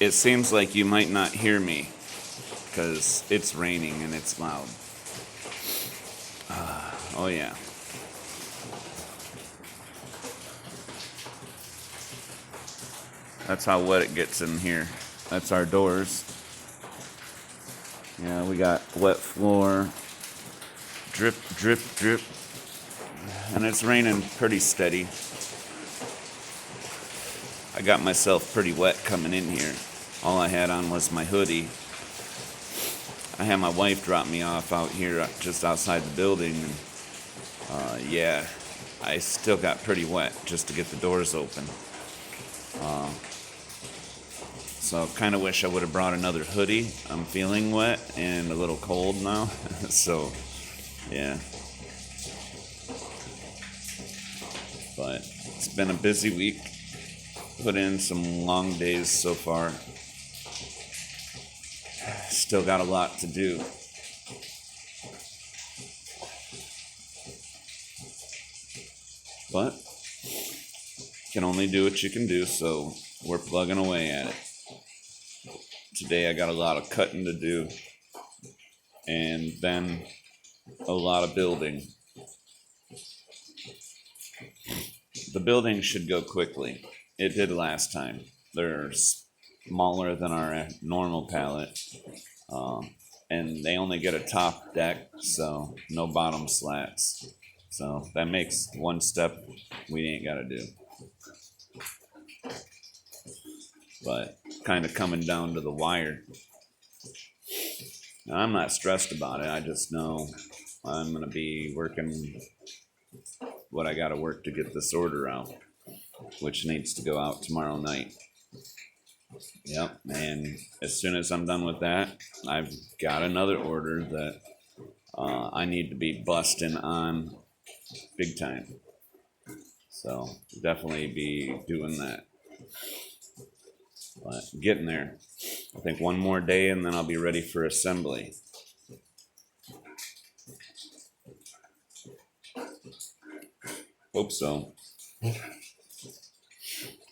It seems like you might not hear me because it's raining and it's loud. Oh yeah. That's how wet it gets in here. That's our doors. Yeah, we got wet floor. Drip, drip, drip. And it's raining pretty steady. I got myself pretty wet coming in here. All I had on was my hoodie. I had my wife drop me off out here just outside the building, and yeah, I still got pretty wet just to get the doors open. So kind of wish I would have brought another hoodie. I'm feeling wet and a little cold now. So, yeah. But it's been a busy week. Put in some long days so far. Still got a lot to do. But can only do what you can do, so we're plugging away at it. Today I got a lot of cutting to do, and then a lot of building. The building should go quickly. It did last time. They're smaller than our normal pallet, and they only get a top deck, so no bottom slats. So that makes one step we ain't got to do. But kind of coming down to the wire. Now, I'm not stressed about it. I just know I'm going to be working what I got to work to get this order out, which needs to go out tomorrow night. Yep, and as soon as I'm done with that, I've got another order that I need to be busting on big time. So definitely be doing that. But getting there. I think one more day and then I'll be ready for assembly. Hope so.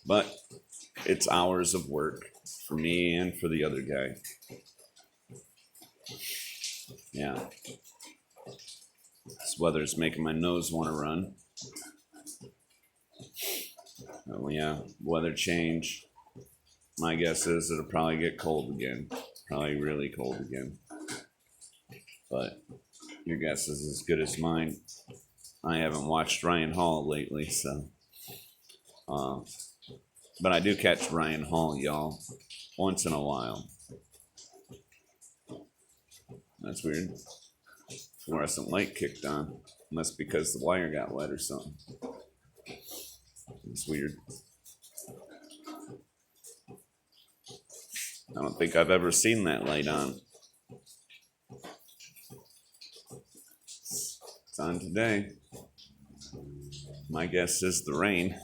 But it's hours of work for me and for the other guy. Yeah. This weather's making my nose want to run. Oh yeah, weather change. My guess is it'll probably get cold again. Probably really cold again. But your guess is as good as mine. I haven't watched Ryan Hall lately, so. But I do catch Ryan Hall, y'all, once in a while. That's weird. Fluorescent light kicked on. Must be because the wire got wet or something. It's weird. I don't think I've ever seen that light on. It's on today. My guess is the rain.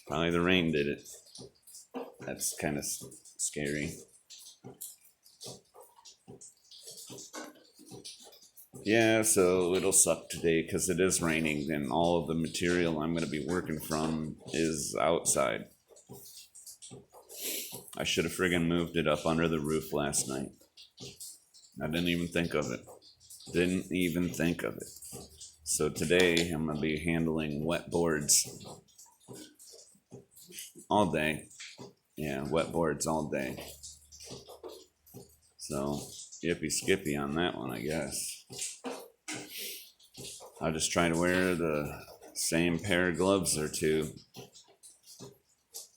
Probably the rain did it. That's kind of scary. Yeah, so it'll suck today because it is raining and all of the material I'm going to be working from is outside. I should have friggin' moved it up under the roof last night. I didn't even think of it. So today I'm going to be handling wet boards all day. Yeah, wet boards all day. So yippee skippy on that one, I guess. I'll just try to wear the same pair of gloves or two.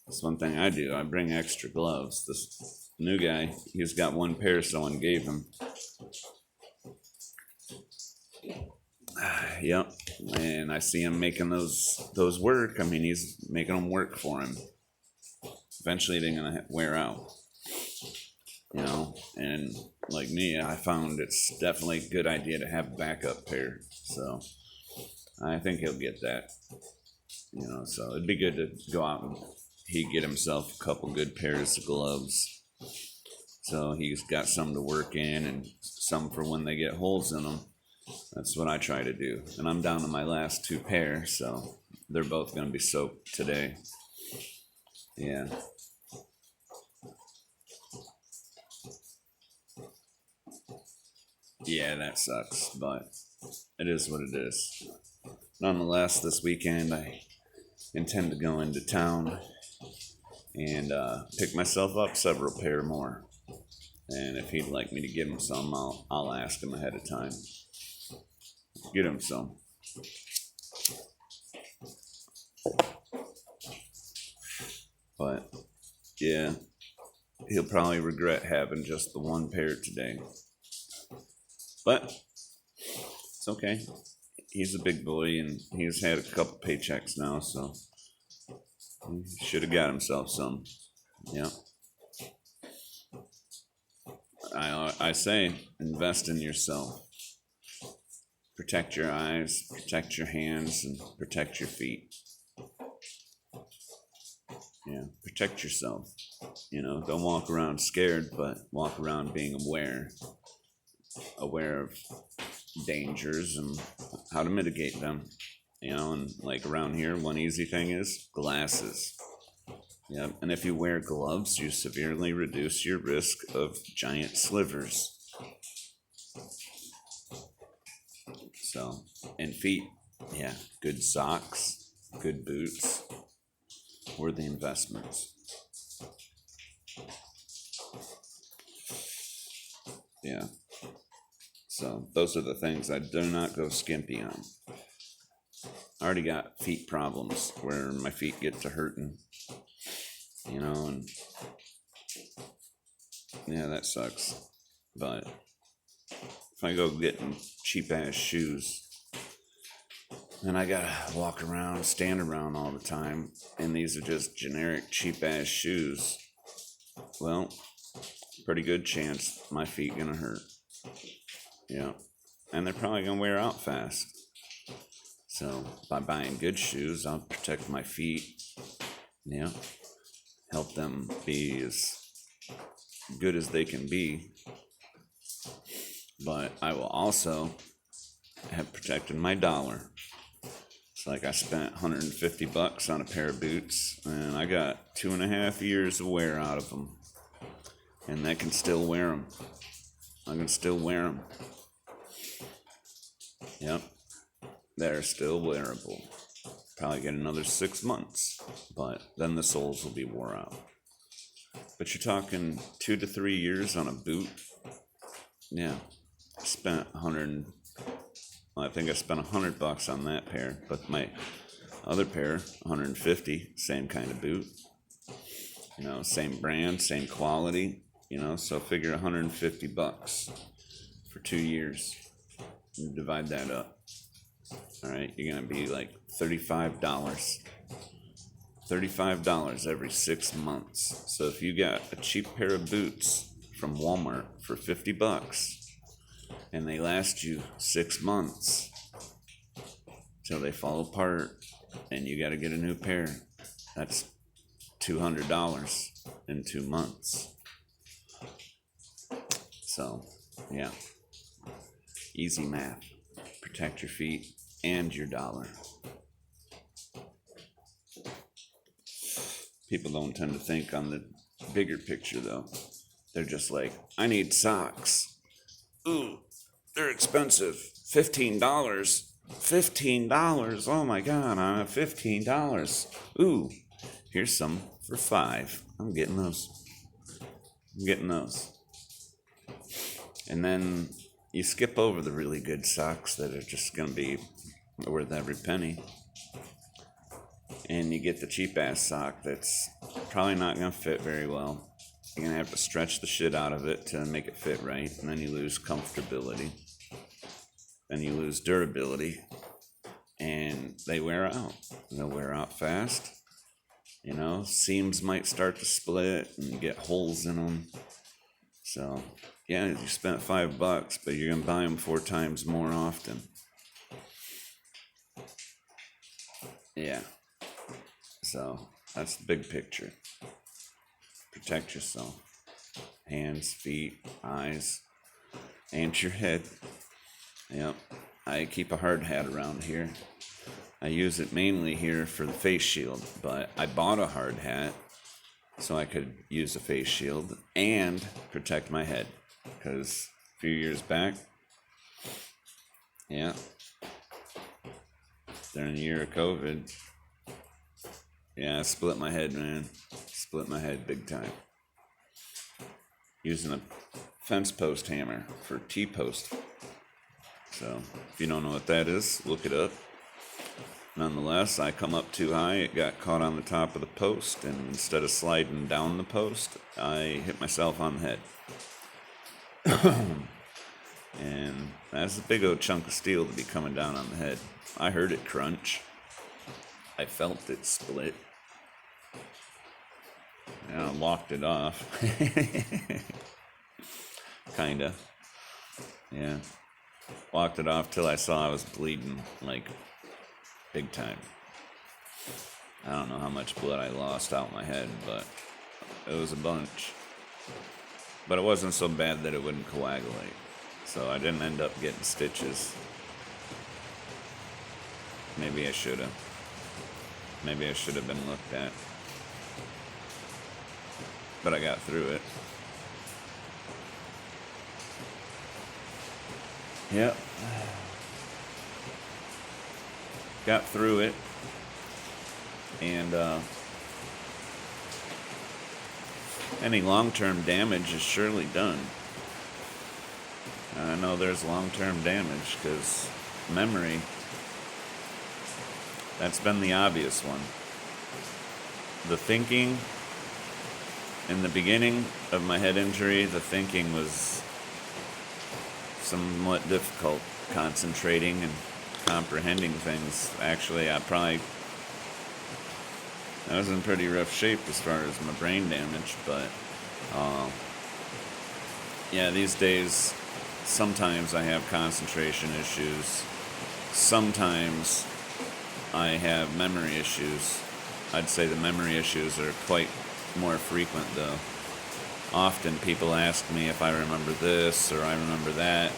That's one thing I do. I bring extra gloves. This new guy, he's got one pair someone gave him. Yep, and I see him making those work. I mean, he's making them work for him. Eventually, they're gonna wear out, you know. And like me, I found it's definitely a good idea to have a backup pair. So I think he'll get that, you know. So it'd be good to go out and he get himself a couple good pairs of gloves. So he's got some to work in and some for when they get holes in them. That's what I try to do. And I'm down to my last two pairs, so they're both going to be soaked today. Yeah. Yeah, that sucks, but it is what it is. Nonetheless, this weekend I intend to go into town and pick myself up several pair more. And if he'd like me to get him some, I'll ask him ahead of time. Get him some. But yeah, he'll probably regret having just the one pair today. But it's okay. He's a big boy and he's had a couple paychecks now, so he should have got himself some. Yeah. I say invest in yourself. Protect your eyes, protect your hands, and protect your feet. Yeah, protect yourself. Don't walk around scared, but walk around being aware of dangers and how to mitigate them. And like around here, one easy thing is glasses. Yeah, and if you wear gloves, you severely reduce your risk of giant slivers. So, and feet, yeah, good socks, good boots, were the investments. Yeah. So those are the things I do not go skimpy on. I already got feet problems where my feet get to hurting, and yeah, that sucks. But if I go getting cheap ass shoes, and I gotta walk around, stand around all the time, and these are just generic cheap ass shoes, well, pretty good chance my feet gonna hurt. Yeah. And they're probably gonna wear out fast. So by buying good shoes, I'll protect my feet. Yeah. Help them be as good as they can be. But I will also have protected my dollar. It's like I spent $150 on a pair of boots, and I got 2.5 years of wear out of them. And I can still wear them. I can still wear them. Yep. They're still wearable. Probably get another 6 months, but then the soles will be wore out. But you're talking 2 to 3 years on a boot. Yeah. I spent I think I spent $100 on that pair, but my other pair, $150, same kind of boot. Same brand, same quality. So figure $150 for 2 years. You divide that up. All right, you're gonna be like $35. $35 every 6 months. So if you got a cheap pair of boots from Walmart for $50 and they last you 6 months till they fall apart and you got to get a new pair, that's $200 in 2 months. So, yeah, easy math. Protect your feet and your dollar. People don't tend to think on the bigger picture, though. They're just like, I need socks. Ooh, they're expensive. $15. $15. Oh my God, I have $15. Ooh, here's some for $5. I'm getting those. And then you skip over the really good socks that are just going to be worth every penny. And you get the cheap ass sock that's probably not going to fit very well. You're going to have to stretch the shit out of it to make it fit right. And then you lose comfortability. Then you lose durability. And they wear out. They'll wear out fast. Seams might start to split and get holes in them. So, yeah, you spent $5, but you're going to buy them 4 times more often. Yeah. So, that's the big picture. Protect yourself. Hands, feet, eyes, and your head. Yep. I keep a hard hat around here. I use it mainly here for the face shield, but I bought a hard hat so I could use a face shield and protect my head. Because a few years back, Yeah. During the year of COVID. Yeah, I split my head, man. Split my head big time. Using a fence post hammer for T-post. So, if you don't know what that is, look it up. Nonetheless, I come up too high, it got caught on the top of the post, and instead of sliding down the post, I hit myself on the head. And that's a big old chunk of steel to be coming down on the head. I heard it crunch. I felt it split. And I locked it off. Kinda. Yeah. Walked it off till I saw I was bleeding, like, big time. I don't know how much blood I lost out my head, but it was a bunch. But it wasn't so bad that it wouldn't coagulate. So I didn't end up getting stitches. Maybe I should have. Maybe I should have been looked at. But I got through it. Yep. Got through it. And any long-term damage is surely done. I know there's long-term damage because memory, that's been the obvious one. The thinking, in the beginning of my head injury, the thinking was somewhat difficult, concentrating and comprehending things. Actually, I was in pretty rough shape as far as my brain damage, but yeah, these days, sometimes I have concentration issues. Sometimes I have memory issues. I'd say the memory issues are quite more frequent, though. Often people ask me if I remember this or I remember that.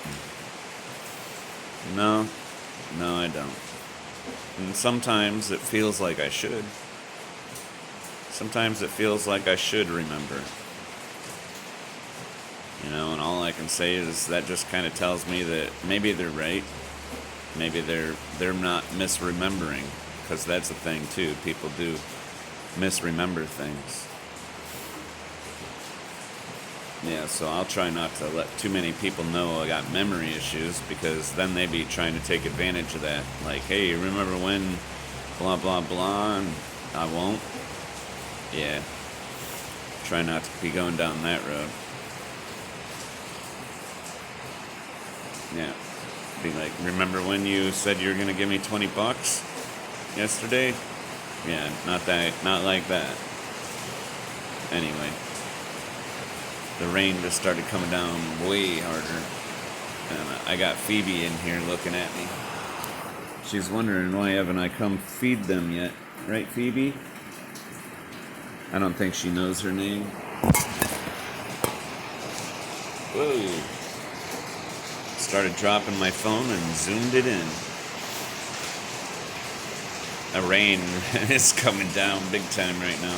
No, I don't. And sometimes it feels like I should. Sometimes it feels like I should remember. You know, and all I can say is that just kind of tells me that maybe they're right. Maybe they're not misremembering, because that's the thing too. People do misremember things. Yeah, so I'll try not to let too many people know I got memory issues, because then they be trying to take advantage of that. Like, hey, remember when blah, blah, blah, and I won't? Yeah. Try not to be going down that road. Yeah. Be like, remember when you said you were going to give me $20 yesterday? Yeah, not like that. Anyway. The rain just started coming down way harder. And I got Phoebe in here looking at me. She's wondering why haven't I come feed them yet. Right, Phoebe? I don't think she knows her name. Whoa. Started dropping my phone and zoomed it in. The rain is coming down big time right now.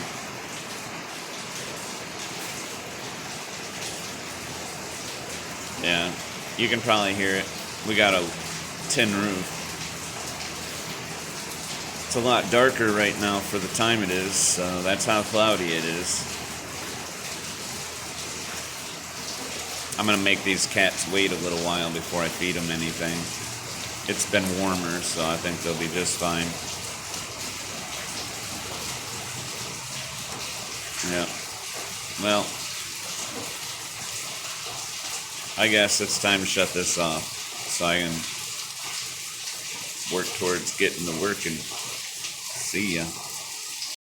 Yeah, you can probably hear it. We got a tin roof. It's a lot darker right now for the time it is, so that's how cloudy it is. I'm gonna make these cats wait a little while before I feed them anything. It's been warmer, so I think they'll be just fine. Yeah. Well, I guess it's time to shut this off so I can work towards getting to work and see ya.